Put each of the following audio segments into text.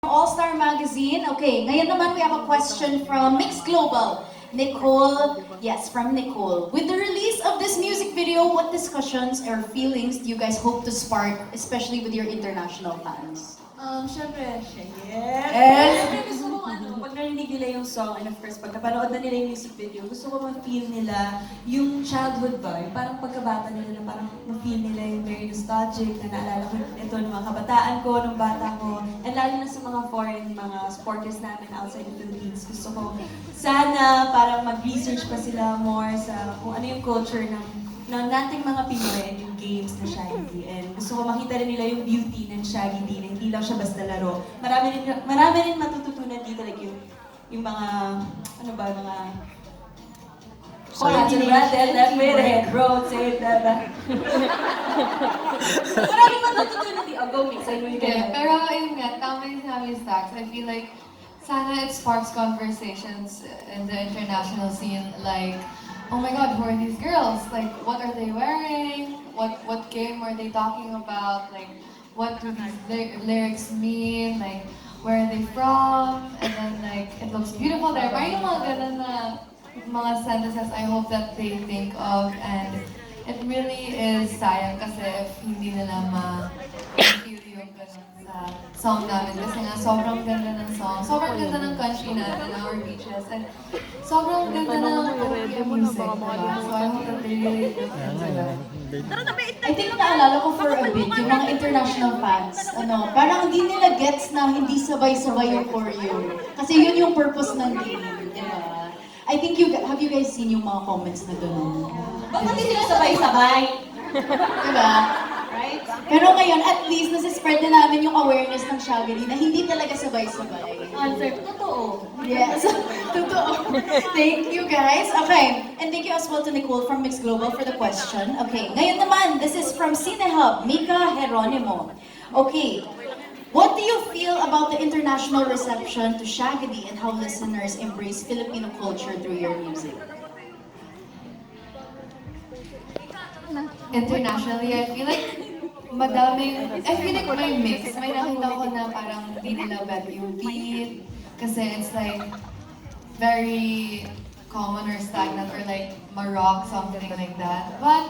All-Star Magazine. Okay, ngayon naman we have a question from Mix Global. Nicole, yes, from Nicole. With the release of this music video, what discussions or feelings do you guys hope to spark, especially with your international fans? Siyempre, Yes. Siyempre gusto ko pag narinig nila yung song, and of course, pag napanood na nila yung music video, gusto ko ma-feel nila yung childhood vibe. Parang pagkabata nila na parang ma-feel nila yung very nostalgic, na naalala ko ito ng mga kabataan ko, nung bata ko. And lalo na sa mga foreign, mga supporters namin outside the Philippines, gusto ko sana parang mag-research pa sila more sa kung ano yung culture ng nating mga Pinoy and yung games na Shaggy D. And gusto ko makita rin nila yung beauty ng Shaggy D na hindi lang siya basta laro. Marami rin matututunan dito, like yung mga, ano ba, mga left way, right, road, say that. Maraming matututunan dito. Go, Mix, I know you can. Pero yun nga, tama yung sinabi ni Stax. I feel like sana it sparks conversations in the international scene, like, oh my god, who are these girls? Like, what are they wearing? What game are they talking about? Like, what do these lyrics mean? Like, where are they from? And then, like, it looks beautiful there. Parang yung mga ganun na mga sentences I hope that they think of. And it really is sayang kasi if hindi nila ma-feel yung ganun sa song namin. Kasi nga, sobrang ganda ng song. Sobrang ganda ng country natin, our beaches. And sobrang ganda ng OPM music, diba? So I hope that they really look into that. I think naalala ko for a bit, yung mga international fans, parang hindi nila gets na hindi sabay-sabay yung choreo. Kasi yun yung purpose ng game, di ba? I think have you guys seen yung mga comments na doon? Bakit hindi sila sabay-sabay? Di ba? Right? Pero ngayon, at least, nasa-spread na namin yung awareness ng Shaggy D na hindi talaga sabay-sabay. Answer, totoo. Yes, totoo. Thank you guys. Okay, and thank you as well to Nicole from Mix Global for the question. Okay, ngayon naman, this is from Cinehub, Mika Geronimo. Okay, what do you feel about the international reception to Shaggy D and how listeners embrace Filipino culture through your music? Internationally, I feel like may mix. May nakita ko na parang di nila bet yung beat. Kasi it's like very common or stagnant or like Maroc, something like that. But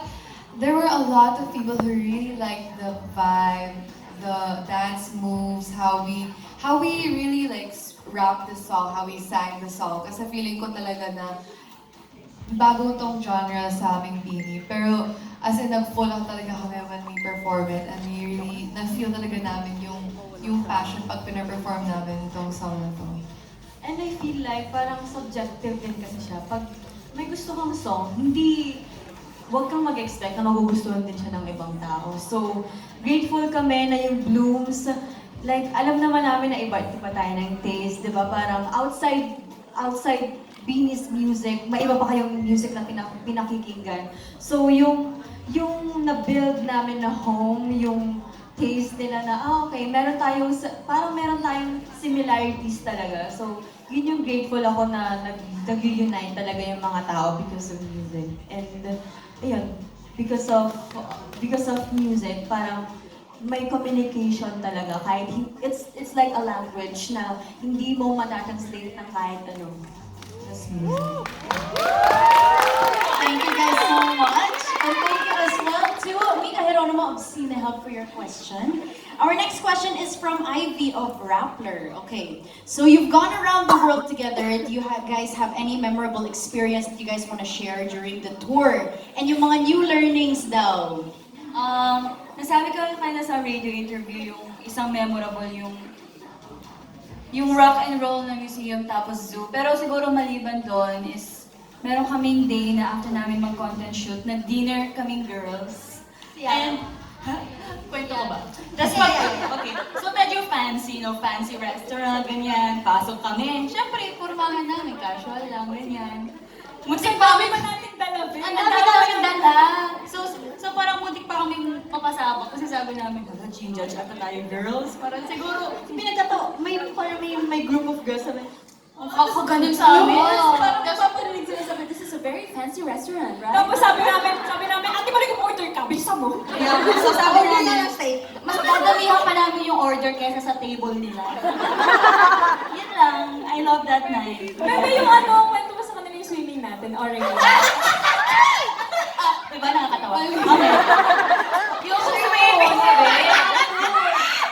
there were a lot of people who really liked the vibe, the dance moves, how we really like rap the song, how we sang the song. Kasi feeling ko talaga na bago tong genre sa aming Bini. Pero as in, nag-full out talaga kami when we perform it. And we really, na-feel talaga namin yung passion pag pina-perform namin itong song na to. And I feel like parang subjective din kasi siya. Pag may gusto kang song, huwag kang mag-expect na magugustuhan din siya ng ibang tao. So, grateful kami na yung Blooms, like, alam naman namin na iba tayo ng taste, di ba? Parang outside Bini's music, may iba pa kayong music na pinakikinggan. So, yung na-build namin na home, yung taste nila na, okay, parang meron tayong similarities talaga. So, yun yung grateful ako na nag-unite talaga yung mga tao because of music. And, ayun, because of music, parang may communication talaga. Kahit, it's like a language na hindi mo matatranslate ng kahit ano. That's music. Thank you guys so much. And thank you as well to Mika Geronimo of Cinehub for your question. Our next question is from Ivy of Rappler. Okay, so you've gone around the world together. Do you guys have any memorable experience that you guys want to share during the tour? And yung mga new learnings daw? Nasabi ko kanina sa radio interview yung isang memorable yung rock and roll na museum tapos zoo. Pero siguro maliban doon is meron kaming day na after namin mag-content shoot, nag-dinner kaming girls. And, kwento ko ba? Tapos okay. So medyo fancy, fancy restaurant, ganyan. Pasok kami. Siyempre, pormahan namin, casual lang, ganyan. Muntik pa kami natin dala, Ben. Ang dami namin dala. So parang muntik pa kami mapasabak kasi sabi namin, judge ata tayo girls. Parang siguro, may group of girls sabi, ang kakaganon sa amin. Parang napaparinig sila sabi, this is a very fancy restaurant, right? Tapos sabi namin, ate, balik yung order ka, bilisan mo. So sabi namin, Mas dadamihan pa namin yung order kesa sa table nila. Yun lang. I love that night. Pero yung ano, kwento mo sa kanila yung swimming natin, Oregon. Diba nakakatawa? Okay. Yung swimming.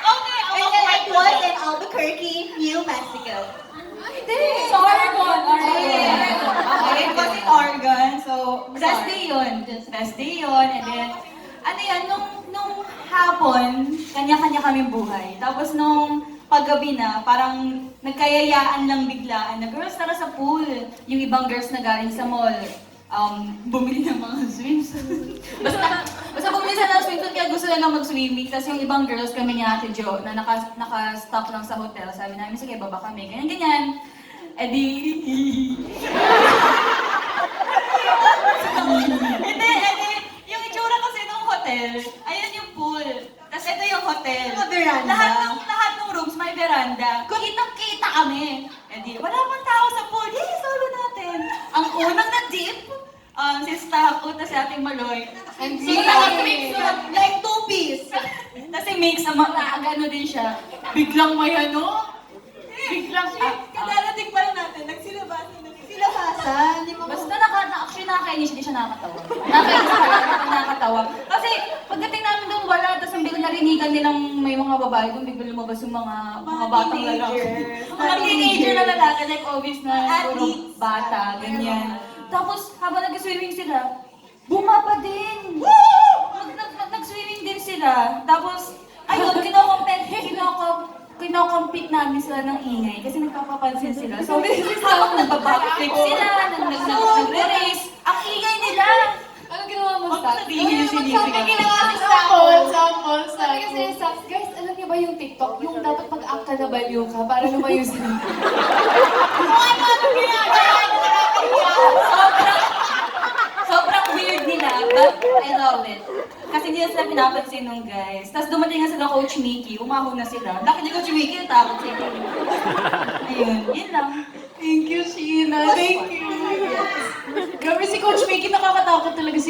Okay, And then it was in Albuquerque, New Mexico. Sa Oregon, Okay, it was in Oregon. So, best day yun. Best day yun. And then, ano yan, nung hapon, kanya-kanya kaming buhay. Tapos nung paggabi na, parang nagkayayaan lang biglaan na, girls, tara sa pool. Yung ibang girls na galing sa mall, bumili ng mga swimsuit. Basta bumili sila ng swimsuit kaya gusto nilang mag-swimming. Tapos yung ibang girls kami ni Ate Jo na naka-stop lang sa hotel. Sabi namin, sige, baba kami. Ganyan-ganyan. Eh di... Hindi, yung itsura kasi ng hotel, ayun yung pool. Tapos ito yung hotel. Mga veranda. Lahat ng rooms may veranda. Kitang-kita kami. Eh di, wala pang tao sa pool. Yay, solo natin. Ang unang na-dip, si Staco, tapos si Ate Maloy. And So, me. Like two-piece. Tapos si Mix, ano din siya. Biglang may ano. Biglang, Kadarating pa lang natin, nagsilabasan. Di mo basta actually nakakainis, hindi siya nakakatawa. Nakakatawa. Kasi pagdating namin doon wala, tapos ang biglang narinigan nilang may mga babae doon, biglang lumabas yung mga batang lalaki. teenagers. Mga teenager na lalaki, like obvious na puro Athletes. bata, ganyan. Tapos habang nag-swimming sila, bumaba din! Nag-swimming din sila. Tapos, ayun, kinocompete namin sila ng ingay kasi nagpapapansin sila. So, habang nagbabackflip sila, nagre-race, ang ingay nila! Ano ginawa mo, Huwag mo Stacks? sabihin yung significant. Sabi kasi, Stacks, guys, alam niyo ba yung TikTok? Yung dapat pag-act ka na baliw ka para lumayo sa Sobrang weird nila, but I love it. Kasi hindi na sila pinapansin nung guys. Tapos dumating nga sila Coach Mickey, umahon na sila. Laki ni Coach Mickey, takot sila. Ayun, yun lang. Thank you, Sheena. Thank you. Grabe si Coach Mickey, nakakatakot talaga si